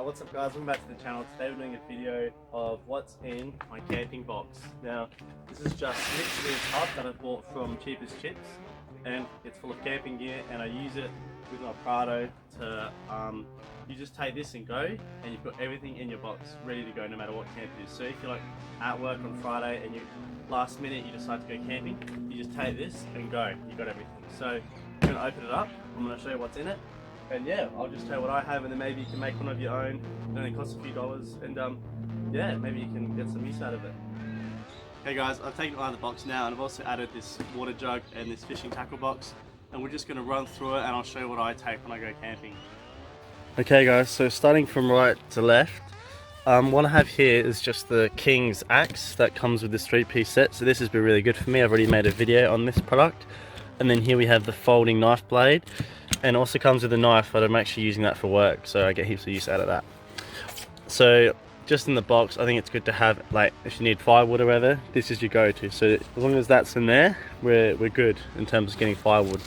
What's up guys, welcome back to the channel. Today we're doing a video of what's in my camping box. Now this is just literally a tub that I bought from Cheapest Chips, and it's full of camping gear, and I use it with my Prado to, you just take this and go, and you've got everything in your box ready to go no matter what camp it is. So if you're like at work on Friday and you last minute you decide to go camping, you just take this and go, you got everything. So I'm going to open it up, I'm going to show you what's in it. And yeah, I'll just tell you what I have, and then maybe you can make one of your own. It only costs a few dollars, and yeah, maybe you can get some use out of it. Okay guys, I've taken it out of the box now, and I've also added this water jug and this fishing tackle box, and we're just going to run through it and I'll show you what I take when I go camping. Okay guys, so starting from right to left, what I have here is just the King's axe that comes with this 3-piece set. So this has been really good for me. I've already made a video on this product. And then here we have the folding knife blade, and it also comes with a knife, but I'm actually using that for work, so I get heaps of use out of that. So just in the box, I think it's good to have, like, if you need firewood or whatever, this is your go-to. So as long as that's in there, we're good in terms of getting firewood.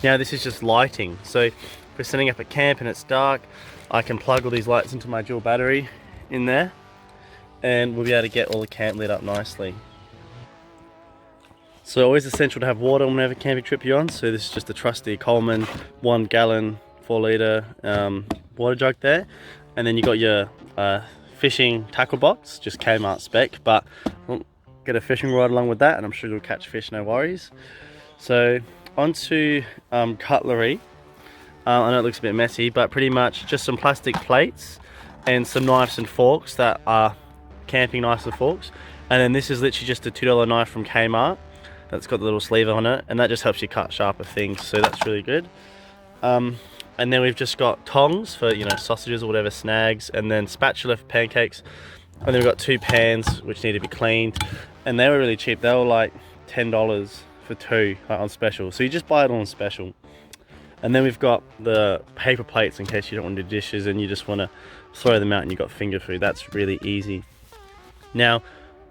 Now this is just lighting. So if we're setting up at camp and it's dark, I can plug all these lights into my dual battery in there, and we'll be able to get all the camp lit up nicely. So always essential to have water on whatever camping trip you're on. So this is just a trusty Coleman 1 gallon 4 litre water jug there, and then you got your fishing tackle box, just Kmart spec, but get a fishing rod along with that, and I'm sure you'll catch fish, no worries. So onto cutlery. I know it looks a bit messy, but pretty much just some plastic plates and some knives and forks that are camping knives and forks. And then this is literally just a $2 knife from Kmart that's got the little sleeve on it, and that just helps you cut sharper things, so that's really good. And then we've just got tongs for, you know, sausages or whatever, snags, and then spatula for pancakes. And then we've got 2 pans which need to be cleaned, and they were really cheap. They were like $10 for 2, like on special, so you just buy it on special. And then we've got the paper plates in case you don't want to do dishes and you just want to throw them out and you've got finger food. That's really easy. Now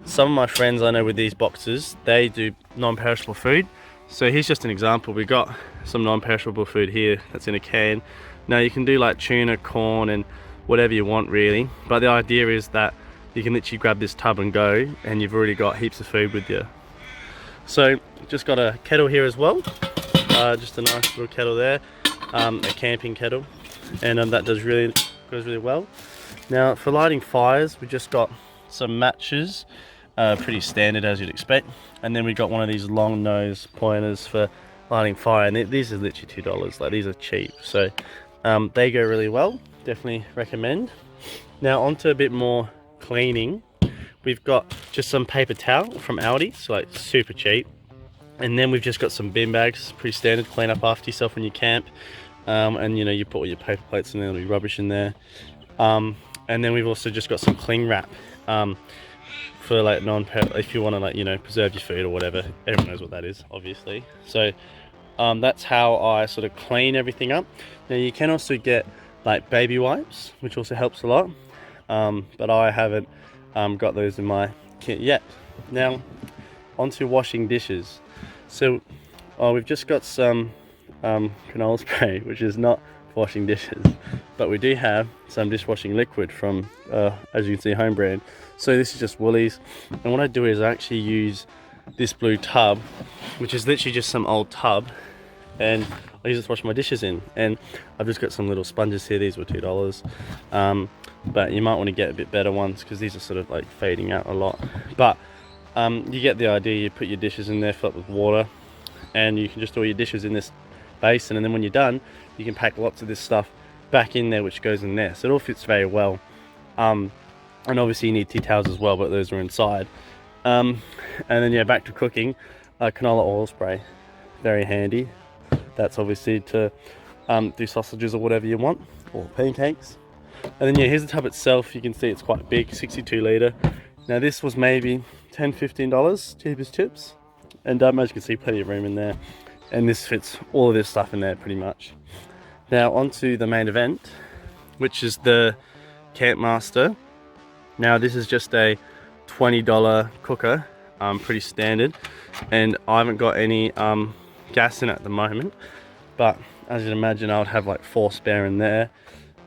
some of my friends I know with these boxes, they do non-perishable food. So here's just an example. We got some non-perishable food here that's in a can. Now you can do like tuna, corn, and whatever you want really, but the idea is that you can literally grab this tub and go, and you've already got heaps of food with you. So just got a kettle here as well, just a nice little kettle there, a camping kettle, and that goes really well. Now for lighting fires, we just got some matches, pretty standard as you'd expect, and then we got one of these long nose pointers for lighting fire, and these are literally $2, like these are cheap, so they go really well, definitely recommend. Now onto a bit more cleaning. We've got just some paper towel from Aldi, so like super cheap, and then we've just got some bin bags, pretty standard, clean up after yourself when you camp, and you know, you put all your paper plates in there, there'll be rubbish in there, and then we've also just got some cling wrap for like if you want to, like, you know, preserve your food or whatever. Everyone knows what that is, obviously. So that's how I sort of clean everything up. Now you can also get like baby wipes, which also helps a lot, but I haven't got those in my kit yet. Now onto washing dishes. So we've just got some canola spray, which is not for washing dishes, but we do have some dishwashing liquid from as you can see, home brand. So this is just Woolies, and what I do is I actually use this blue tub, which is literally just some old tub, and I use it to wash my dishes in. And I've just got some little sponges here. These were $2, but you might want to get a bit better ones because these are sort of like fading out a lot, but you get the idea. You put your dishes in there, fill up with water, and you can just do all your dishes in this basin, and then when you're done you can pack lots of this stuff back in there, which goes in there, so it all fits very well. And obviously you need tea towels as well, but those are inside. And then yeah, back to cooking. Canola oil spray, very handy. That's obviously to do sausages or whatever you want, or pancakes. And then yeah, here's the tub itself. You can see it's quite big, 62 litre. Now this was maybe $10–15, Cheapest Chips, and as you can see, plenty of room in there, and this fits all of this stuff in there pretty much. Now onto the main event, which is the Campmaster. Now this is just a $20 cooker, pretty standard, and I haven't got any gas in it at the moment, but as you'd imagine I would have like 4 spare in there.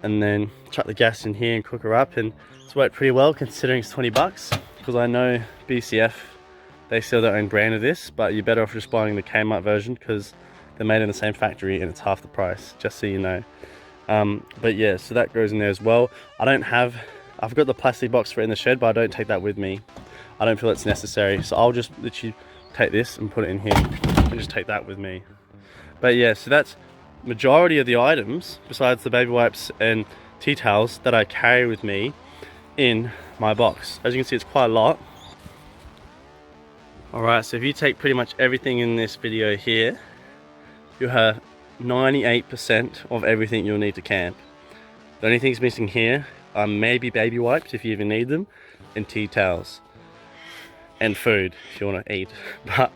and then chuck the gas in here and cook her up, and it's worked pretty well considering it's 20 bucks, because I know BCF, they sell their own brand of this, but you're better off just buying the Kmart version because they're made in the same factory and it's half the price, just so you know. But yeah, so that goes in there as well. I've got the plastic box for it in the shed, but I don't take that with me. I don't feel it's necessary, so I'll just literally take this and put it in here and just take that with me. But yeah, so that's majority of the items besides the baby wipes and tea towels that I carry with me in my box. As you can see, it's quite a lot. Alright, so if you take pretty much everything in this video here, you have 98% of everything you'll need to camp. The only things missing here are maybe baby wipes if you even need them, and tea towels, and food if you want to eat. But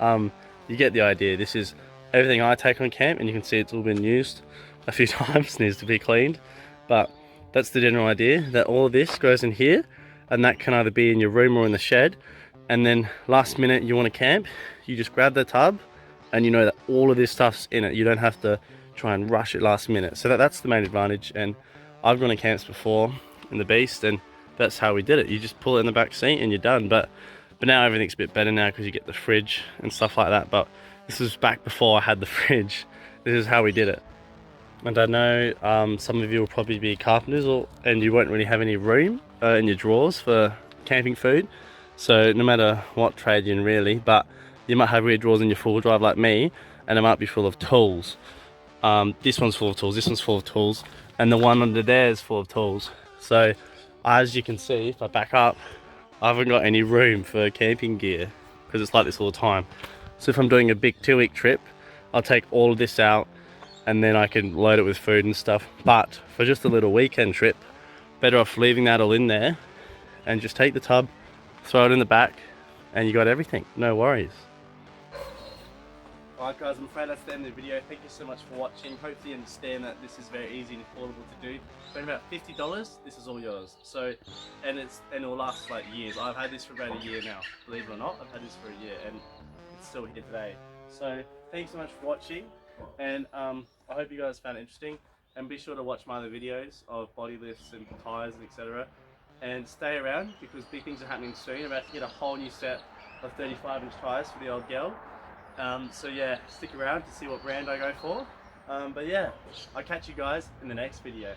you get the idea. This is everything I take on camp, and you can see it's all been used a few times, needs to be cleaned. But that's the general idea, that all of this goes in here, and that can either be in your room or in the shed. And then last minute you want to camp, you just grab the tub and you know that all of this stuff's in it. You don't have to try and rush it last minute. So that's the main advantage. And I've gone to camps before in the Beast, and that's how we did it. You just pull it in the back seat and you're done. But now everything's a bit better now because you get the fridge and stuff like that. But this was back before I had the fridge. This is how we did it. And I know some of you will probably be carpenters, and you won't really have any room in your drawers for camping food. So no matter what trade you're in really, but you might have weird drawers in your full drive like me, and it might be full of tools. This one's full of tools, this one's full of tools, and the one under there is full of tools. So as you can see, if I back up, I haven't got any room for camping gear because it's like this all the time. So if I'm doing a big 2-week trip, I'll take all of this out and then I can load it with food and stuff. But for just a little weekend trip, better off leaving that all in there and just take the tub, throw it in the back, and you got everything, no worries. Alright guys, I'm afraid that's the end of the video. Thank you so much for watching. Hopefully you understand that this is very easy and affordable to do. Spend about $50, this is all yours. So, and it will last like years. I've had this for about a year now, believe it or not. I've had this for a year and it's still here today. So thanks so much for watching, and I hope you guys found it interesting. And be sure to watch my other videos of body lifts and tires and etc. And stay around because big things are happening soon. I'm about to get a whole new set of 35-inch tires for the old girl. So yeah, stick around to see what brand I go for. But yeah, I'll catch you guys in the next video.